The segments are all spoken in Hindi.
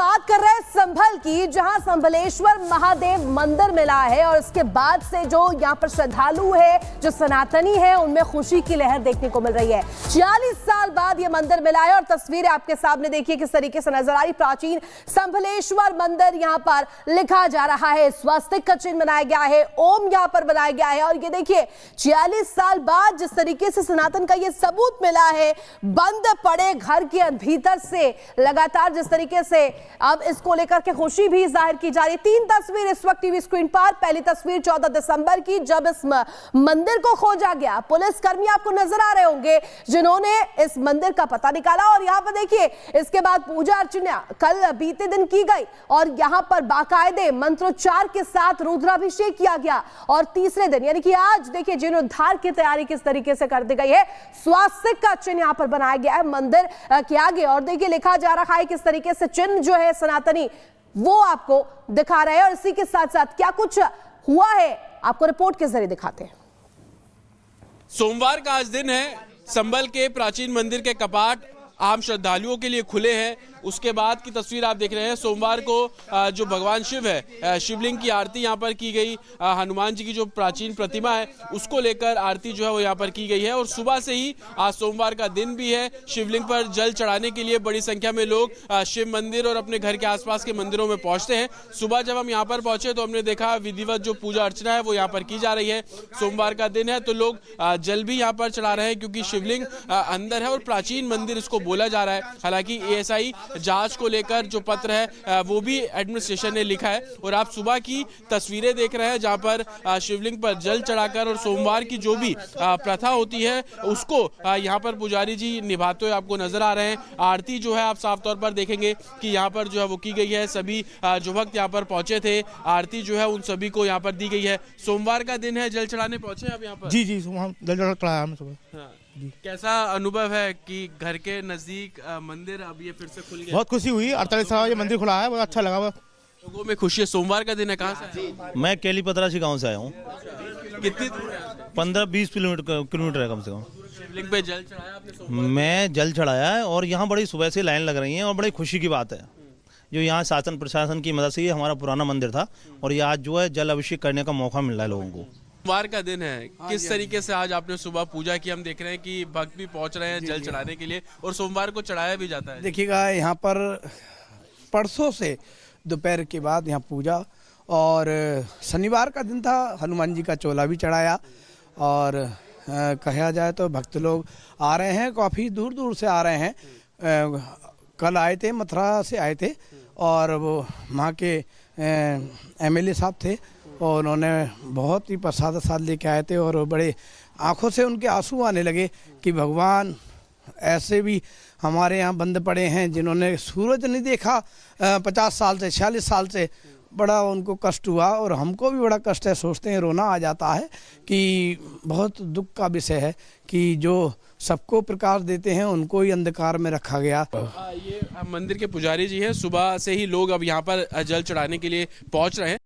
बात कर रहे हैं संभल की, जहां संभलेश्वर महादेव मंदिर मिला है और इसके बाद से जो यहां पर श्रद्धालु है, जो सनातनी है, उनमें खुशी की लहर देखने को मिल रही है। 46 साल बाद यह मंदिर मिला है और तस्वीरें आपके सामने देखिए किस तरीके से नजर आ रही। प्राचीन संभलेश्वर मंदिर यहां पर लिखा जा रहा है, स्वास्तिक का चिन्ह बनाया गया है, ओम यहां पर बनाया गया है। और ये देखिए 46 साल बाद जिस तरीके से सनातन का ये सबूत मिला है, बंद पड़े घर के भीतर से लगातार जिस तरीके से अब इसको लेकर के खुशी भी जाहिर की जा रही है। 3 तस्वीर इस वक्त टीवी स्क्रीन पर। पहली तस्वीर 14 दिसंबर की, जब इस मंदिर को खोजा गया। पुलिसकर्मी आपको नजर आ रहे होंगे जिन्होंने इस मंदिर का पता निकाला। और यहां पर देखिए इसके बाद पूजा अर्चना कल बीते दिन की गई और यहां पर बाकायदे मंत्रोच्चार के साथ रुद्राभिषेक किया गया। और तीसरे दिन यानी कि आज देखिए जीर्णोद्धार की तैयारी किस तरीके से कर दी गई है। स्वास्तिक का चिन्ह यहां पर बनाया गया है मंदिर के आगे और देखिए लिखा जा रहा है किस तरीके से चिन्ह जो है सनातनी वो आपको दिखा रहे हैं। और इसी के साथ साथ क्या कुछ हुआ है आपको रिपोर्ट के जरिए दिखाते हैं। सोमवार का आज दिन है। संभल के प्राचीन मंदिर के कपाट आम श्रद्धालुओं के लिए खुले हैं। उसके बाद की तस्वीर आप देख रहे हैं। सोमवार को जो भगवान शिव है, शिवलिंग की आरती यहाँ पर की गई। हनुमान जी की जो प्राचीन प्रतिमा है उसको लेकर आरती जो है वो यहाँ पर की गई है। और सुबह से ही आज सोमवार का दिन भी है, शिवलिंग पर जल चढ़ाने के लिए बड़ी संख्या में लोग शिव मंदिर और अपने घर के आसपास के मंदिरों में पहुंचते हैं। सुबह जब हम यहाँ पर पहुंचे तो हमने देखा विधिवत जो पूजा अर्चना है वो यहाँ पर की जा रही है। सोमवार का दिन है तो लोग जल भी यहाँ पर चढ़ा रहे हैं क्योंकि शिवलिंग अंदर है और प्राचीन मंदिर इसको बोला जा रहा है। हालांकि एएसआई जांच को लेकर जो पत्र है वो भी एडमिनिस्ट्रेशन ने लिखा है। और आप सुबह की तस्वीरें देख रहे हैं जहां पर शिवलिंग पर जल चढ़ाकर और सोमवार की जो भी प्रथा होती है उसको यहां पर पुजारी जी निभाते हुए आपको नजर आ रहे हैं। आरती जो है आप साफ तौर पर देखेंगे कि यहां पर जो है वो की गई है। सभी जो भक्त यहां पर पहुंचे थे, आरती जो है उन सभी को यहां पर दी गई है। सोमवार का दिन है, जल चढ़ाने पहुंचे आप यहाँ पर? जी जल चढ़ाया हमने सुबह। कैसा अनुभव है कि घर के नजदीक मंदिर अब ये फिर से खुल गया? बहुत खुशी हुई। 48 साल ये मंदिर खुला है, बहुत अच्छा लगा। लोगों में खुशी है। सोमवार का दिन है। कहाँ से आए? मैं केली पतरासी गांव से आया हूँ। कितनी दूर है? 15-20 किलोमीटर है कम से कम। शिवलिंग पे जल चढ़ाया आपने सोमवार? मैं जल चढ़ाया है और यहाँ बड़ी सुबह से लाइन लग रही है और बड़ी खुशी की बात है जो यहाँ शासन प्रशासन की मदद से ये हमारा पुराना मंदिर था और ये आज जो है जल अभिषेक करने का मौका मिल रहा है लोगों को। सोमवार का दिन है, किस तरीके से आज आपने सुबह पूजा की? हम देख रहे हैं कि भक्त भी पहुंच रहे हैं जल चढ़ाने के लिए और सोमवार को चढ़ाया भी जाता है। देखिएगा यहाँ पर परसों से दोपहर के बाद यहाँ पूजा और शनिवार का दिन था, हनुमान जी का चोला भी चढ़ाया। और कहा जाए तो भक्त लोग आ रहे हैं, काफ़ी दूर दूर से आ रहे हैं। कल आए थे, मथुरा से आए थे और वो वहाँ के एमएलए साहब थे और उन्होंने बहुत ही प्रसाद लेके आए थे और बड़े आंखों से उनके आंसू आने लगे कि भगवान ऐसे भी हमारे यहाँ बंद पड़े हैं जिन्होंने सूरज नहीं देखा 50 साल से, 46 साल से। बड़ा उनको कष्ट हुआ और हमको भी बड़ा कष्ट है। सोचते हैं, रोना आ जाता है कि बहुत दुख का विषय है कि जो सबको प्रकाश देते हैं उनको ही अंधकार में रखा गया। ये मंदिर के पुजारी जी हैं, सुबह से ही लोग अब यहाँ पर जल चढ़ाने के लिए पहुँच रहे हैं।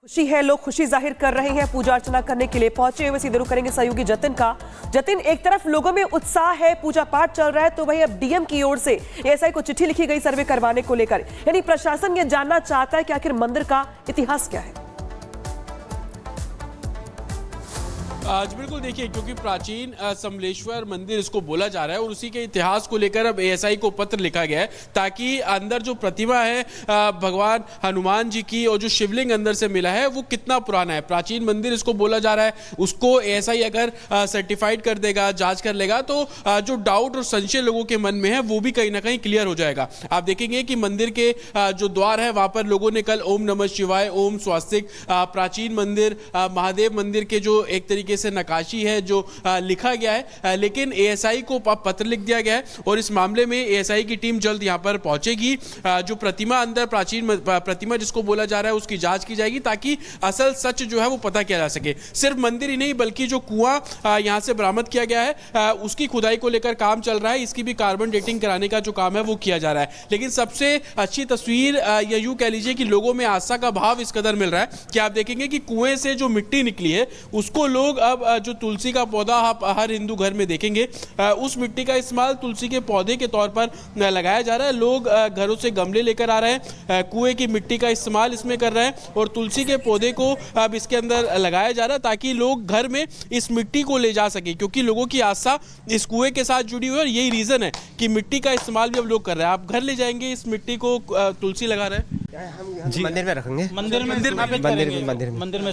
खुशी है, लोग खुशी जाहिर कर रहे हैं, पूजा अर्चना करने के लिए पहुंचे हुए। सीधे रुख करेंगे सहयोगी जतिन का। जतिन, एक तरफ लोगों में उत्साह है, पूजा पाठ चल रहा है, तो वही अब डीएम की ओर से एएसआई को चिट्ठी लिखी गई सर्वे करवाने को लेकर। यानी प्रशासन ये जानना चाहता है कि आखिर मंदिर का इतिहास क्या है। आज बिल्कुल देखिए, क्योंकि प्राचीन संभलेश्वर मंदिर इसको बोला जा रहा है और उसी के इतिहास को लेकर अब एएसआई को पत्र लिखा गया है ताकि अंदर जो प्रतिमा है भगवान हनुमान जी की और जो शिवलिंग अंदर से मिला है वो कितना पुराना है, प्राचीन मंदिर इसको बोला जा रहा है, उसको एएसआई अगर सर्टिफाइड कर देगा, जांच कर लेगा तो जो डाउट और संशय लोगों के मन में है वो भी कहीं ना कहीं क्लियर हो जाएगा। आप देखेंगे कि मंदिर के जो द्वार है वहां पर लोगों ने कल ओम नमः शिवाय, ओम स्वास्तिक, प्राचीन मंदिर महादेव मंदिर के जो एक तरीके से नकाशी है जो लिखा गया है, लेकिन एएसआई को पत्र लिख दिया गया है और इस मामले में एएसआई की टीम जल्द यहां पर पहुंचेगी। जो प्रतिमा अंदर प्राचीन प्रतिमा जिसको बोला जा रहा है उसकी जांच की जाएगी ताकि असल सच जो है वो पता किया जा सके। सिर्फ मंदिर ही नहीं बल्कि जो कुआं यहां से बरामद किया गया है उसकी खुदाई को लेकर काम चल रहा है, इसकी भी कार्बन डेटिंग कराने का जो काम है वो किया जा रहा है। लेकिन सबसे अच्छी तस्वीर या यूं कह लीजिए कि लोगों में आस्था का भाव इस कदर मिल रहा है कि आप देखेंगे कि कुएं से जो मिट्टी निकली है उसको लोग अब जो तुलसी का पौधा आप हर हिंदू घर में देखेंगे, उस मिट्टी का इस्तेमाल तुलसी के पौधे के तौर पर लगाया जा रहा है। लोग घरों से गमले लेकर आ रहे हैं, कुएं की मिट्टी का इस्तेमाल इसमें कर रहे हैं और तुलसी के पौधे को अब इसके अंदर लगाया जा रहा है ताकि लोग घर में इस मिट्टी को ले जा सके, क्योंकि लोगों की आस्था इस कुएं के साथ जुड़ी हुई है और यही रीजन है कि मिट्टी का इस्तेमाल भी अब लोग कर रहे हैं। आप घर ले जाएंगे इस मिट्टी को, तुलसी लगा रहे हैं जी, मंदिर में रखेंगे,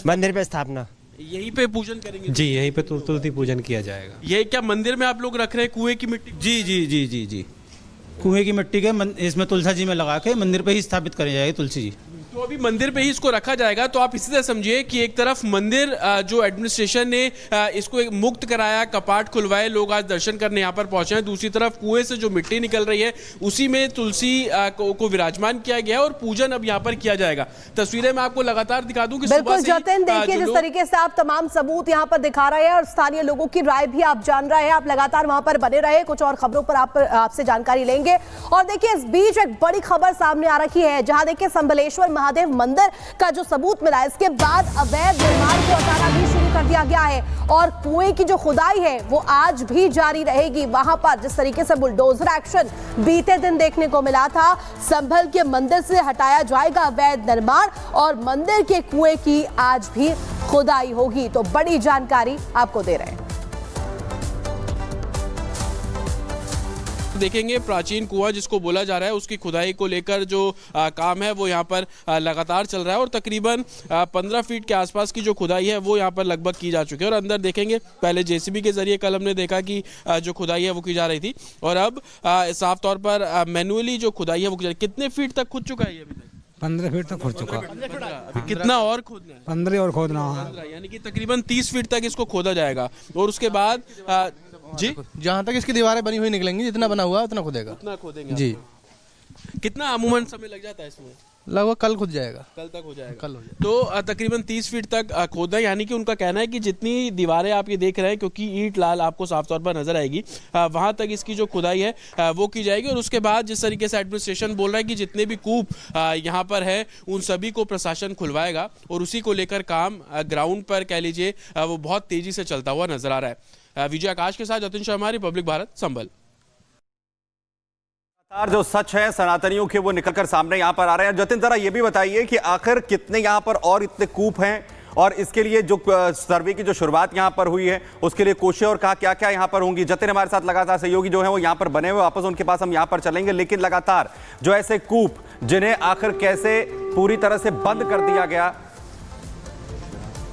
मंदिर पे स्थापना, यहीं पे पूजन करेंगे जी, यहीं पे तुलसी पूजन किया जाएगा। ये क्या मंदिर में आप लोग रख रहे हैं कुएं की मिट्टी? जी जी जी जी जी, कुएं की मिट्टी के इसमें तुलसी जी में लगा के मंदिर पे ही स्थापित करी जाएगी तुलसी जी। तो अभी मंदिर पे ही इसको रखा जाएगा। तो आप इसी तरह समझिए कि एक तरफ मंदिर जो एडमिनिस्ट्रेशन ने इसको एक मुक्त कराया, कपाट खुलवाए, लोग आज दर्शन करने यहाँ पर पहुंचे हैं। दूसरी तरफ कुएं से जो मिट्टी निकल रही है उसी में तुलसी को विराजमान किया गया है और पूजन अब यहाँ पर किया जाएगा। तस्वीरें मैं आपको लगातार दिखा दूं कि बिल्कुल जतिन, देखिए जिस तरीके से आप तमाम सबूत यहाँ पर दिखा रहे हैं और स्थानीय लोगों की राय भी आप जान रहे हैं। आप लगातार वहां पर बने रहे, कुछ और खबरों पर आपसे जानकारी लेंगे। और देखिए इस बीच एक बड़ी खबर सामने आ रही है, जहां देखिए संबलेश्वर महादेव मंदिर का जो सबूत मिला है, इसके बाद अवैध निर्माण को हटाना भी शुरू कर दिया गया है और कुएं की जो खुदाई है वो आज भी जारी रहेगी। वहां पर जिस तरीके से बुलडोजर एक्शन बीते दिन देखने को मिला था, संभल के मंदिर से हटाया जाएगा अवैध निर्माण और मंदिर के कुएं की आज भी खुदाई होगी। तो बड़ी जानकारी आपको दे रहे हैं। देखेंगे प्राचीन कुआं जिसको बोला जा रहा है, उसकी खुदाई को लेकर जो काम है वो यहाँ पर लगातार चल रहा है और तकरीबन 15 फीट के आसपास की जो खुदाई है वो यहाँ पर लगभग की जा चुकी है। और अंदर देखेंगे पहले जेसीबी के जरिए कल हमने देखा कि जो खुदाई है वो की जा रही थी और अब साफ तौर पर मैनुअली जो खुदाई है वो की जा रही है। कितने फीट तक खुद चुका है ये अभी तक? 15 फीट तक खुद चुका। अभी कितना और खोदना है? 15 और खोदना है, यानी कि तकरीबन 30 फीट तक इसको खोदा जाएगा और उसके बाद जी जहाँ तक इसकी दीवारें बनी हुई निकलेंगी, जितना बना हुआ उतना खुदेगा, उतना खोदेंगे जी। कितना अमूमन समय लग जाता है इसमें? लगभग कल खुद जाएगा, कल तक हो जाएगा, कल हो जाएगा। तो तकरीबन 30 फीट तक खोदा, यानी कि उनका कहना है कि जितनी दीवारें आप ये देख रहे हैं, क्योंकि ईंट लाल आपको साफ तौर पर नजर आएगी, वहां तक इसकी जो खुदाई है वो की जाएगी। और उसके बाद जिस तरीके से एडमिनिस्ट्रेशन बोल रहा है कि जितने भी कूप यहाँ पर है उन सभी को प्रशासन खुलवाएगा और उसी को लेकर काम ग्राउंड पर कह लीजिए वो बहुत तेजी से चलता हुआ नजर आ रहा है। विजय आकाश के साथ जतिन शर्मा, रिपब्लिक भारत, संभल। जो सच है सनातनियों के वो निकलकर सामने यहां पर आ रहे हैं। जतिन, जरा ये भी बताइए कि आखिर कितने यहां पर और इतने कूप हैं और इसके लिए जो सर्वे की जो शुरुआत यहां पर हुई है उसके लिए कोशिश और कहा क्या क्या यहां पर होंगी। जतिन हमारे साथ लगातार सहयोगी जो है वो यहां पर बने हुए, वापस उनके पास हम यहां पर चलेंगे। लेकिन लगातार जो ऐसे कूप जिन्हें आखिर कैसे पूरी तरह से बंद कर दिया गया,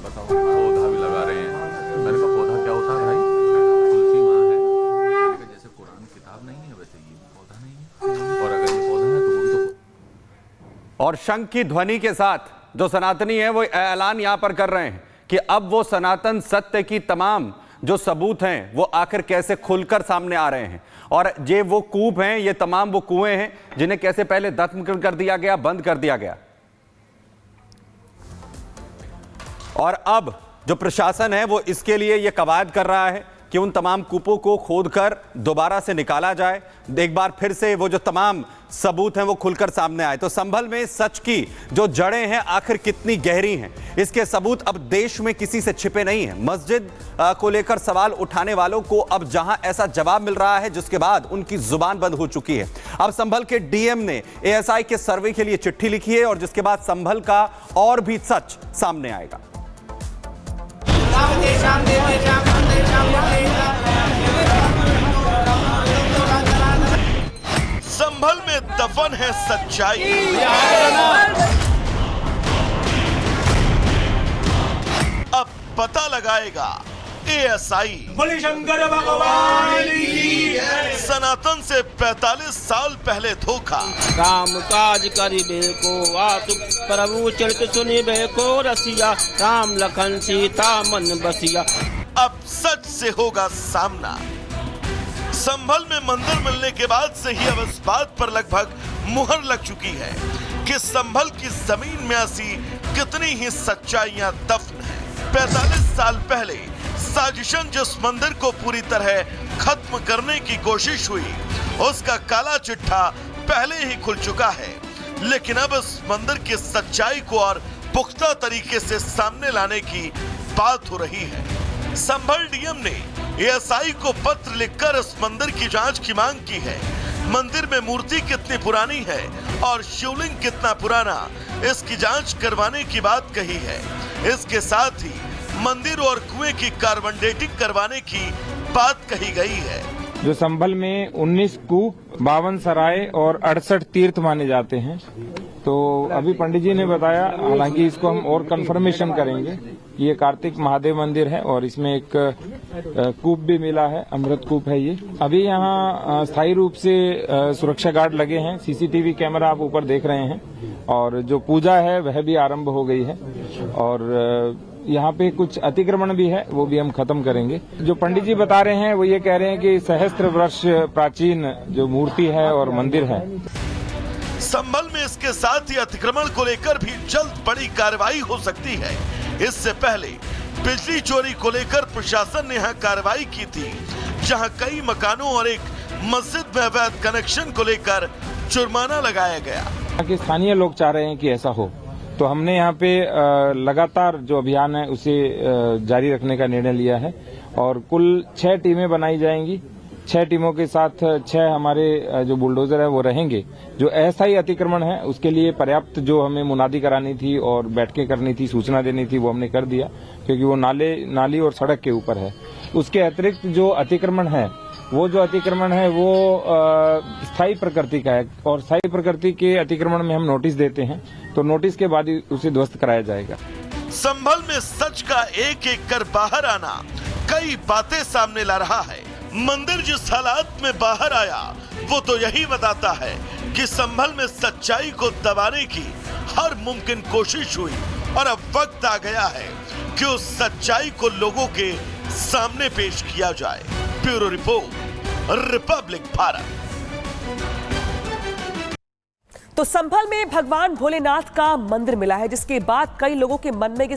बताओ। पौधा भी लगा रहे हैं, मैंने कहा पौधा क्या होता है भाई? तुलसी माँ है, जैसे कुरान किताब नहीं है वैसे ये पौधा नहीं है, और अगर ये पौधा है तो वो भी तो। और शंख की ध्वनि के साथ जो सनातनी है वो ऐलान यहां पर कर रहे हैं कि अब वो सनातन सत्य की तमाम जो सबूत हैं वो आखिर कैसे खुलकर सामने आ रहे हैं। और ये वो कूप हैं, ये तमाम वो कुएं हैं जिन्हें कैसे पहले दफन कर दिया गया, बंद कर दिया गया। और अब जो प्रशासन है वो इसके लिए ये कवायद कर रहा है कि उन तमाम कूपों को खोदकर दोबारा से निकाला जाए, एक बार फिर से वो जो तमाम सबूत हैं वो खुलकर सामने आए। तो संभल में सच की जो जड़ें हैं आखिर कितनी गहरी हैं, इसके सबूत अब देश में किसी से छिपे नहीं हैं। मस्जिद को लेकर सवाल उठाने वालों को अब जहां ऐसा जवाब मिल रहा है जिसके बाद उनकी जुबान बंद हो चुकी है। अब संभल के डीएम ने एएसआई के सर्वे के लिए चिट्ठी लिखी है और जिसके बाद संभल का और भी सच सामने आएगा। संभल में दफन है सच्चाई, अब पता लगाएगा एएसआई। शंकर भगवान की सनातन से 45 साल पहले धोखा। राम काज करिबे को आसु प्रभु चरित सुनिबे को रसिया, राम लखन सीता मन बसिया। अब सच से होगा सामना। संभल में मंदिर मिलने के बाद से ही अब इस बात पर लगभग मुहर लग चुकी है कि संभल की जमीन में ऐसी कितनी ही सच्चाइयां दफन है। 45 साल पहले साजिशन जिस मंदिर को पूरी तरह खत्म करने की कोशिश हुई उसका काला चिट्ठा पहले ही खुल चुका है। लेकिन अब इस मंदिर की सच्चाई को और पुख्ता तरीके से सामने लाने की बात हो रही है। संभल डीएम ने एएसआई को पत्र लिखकर इस मंदिर की जांच की मांग की है। मंदिर में मूर्ति कितनी पुरानी है और शिवलिंग कितना पुराना, इसकी जांच करवाने की बात कही है। इसके साथ ही मंदिर और कुएं की कार्बन डेटिंग करवाने की बात कही गई है। जो संभल में 19 कूप, 52 सराय और 68 तीर्थ माने जाते हैं। तो अभी पंडित जी ने बताया, हालांकि इसको हम और कंफर्मेशन करेंगे। ये कार्तिक महादेव मंदिर है और इसमें एक कूप भी मिला है, अमृत कूप है ये। अभी यहाँ स्थायी रूप से सुरक्षा गार्ड लगे हैं, सीसीटीवी कैमरा आप ऊपर देख रहे हैं, और जो पूजा है वह भी आरंभ हो गई है। और यहाँ पे कुछ अतिक्रमण भी है, वो भी हम खत्म करेंगे। जो पंडित जी बता रहे हैं वो ये कह रहे हैं कि सहस्त्र वर्ष प्राचीन जो मूर्ति है और मंदिर है। संभल में इसके साथ ही अतिक्रमण को लेकर भी जल्द बड़ी कार्रवाई हो सकती है। इससे पहले बिजली चोरी को लेकर प्रशासन ने यहाँ कार्रवाई की थी, जहाँ कई मकानों और एक मस्जिद में अवैध कनेक्शन को लेकर जुर्माना लगाया गया। यहाँ के स्थानीय लोग चाह रहे हैं कि ऐसा हो, तो हमने यहाँ पे लगातार जो अभियान है उसे जारी रखने का निर्णय लिया है। और कुल 6 टीमें बनाई जाएंगी। 6 टीमों के साथ 6 हमारे जो बुलडोजर है वो रहेंगे। जो अस्थायी अतिक्रमण है उसके लिए पर्याप्त जो हमें मुनादी करानी थी और बैठकें करनी थी, सूचना देनी थी, वो हमने कर दिया, क्योंकि वो नाली और सड़क के ऊपर है। उसके अतिरिक्त जो अतिक्रमण है वो स्थायी प्रकृति का है, और स्थायी प्रकृति के अतिक्रमण में हम नोटिस देते हैं, तो नोटिस के बाद ही उसे ध्वस्त कराया जाएगा। संभल में सच का एक एक कर बाहर आना कई बातें सामने ला रहा है। मंदिर जिस हालात में बाहर आया वो तो यही बताता है कि संभल में सच्चाई को दबाने की हर मुमकिन कोशिश हुई, और अब वक्त आ गया है कि उस सच्चाई को लोगों के सामने पेश किया जाए। Bureau report, Republic Bharat. तो संभल में भगवान भोलेनाथ का मंदिर मिला है, जिसके बाद कई लोगों के मन में ये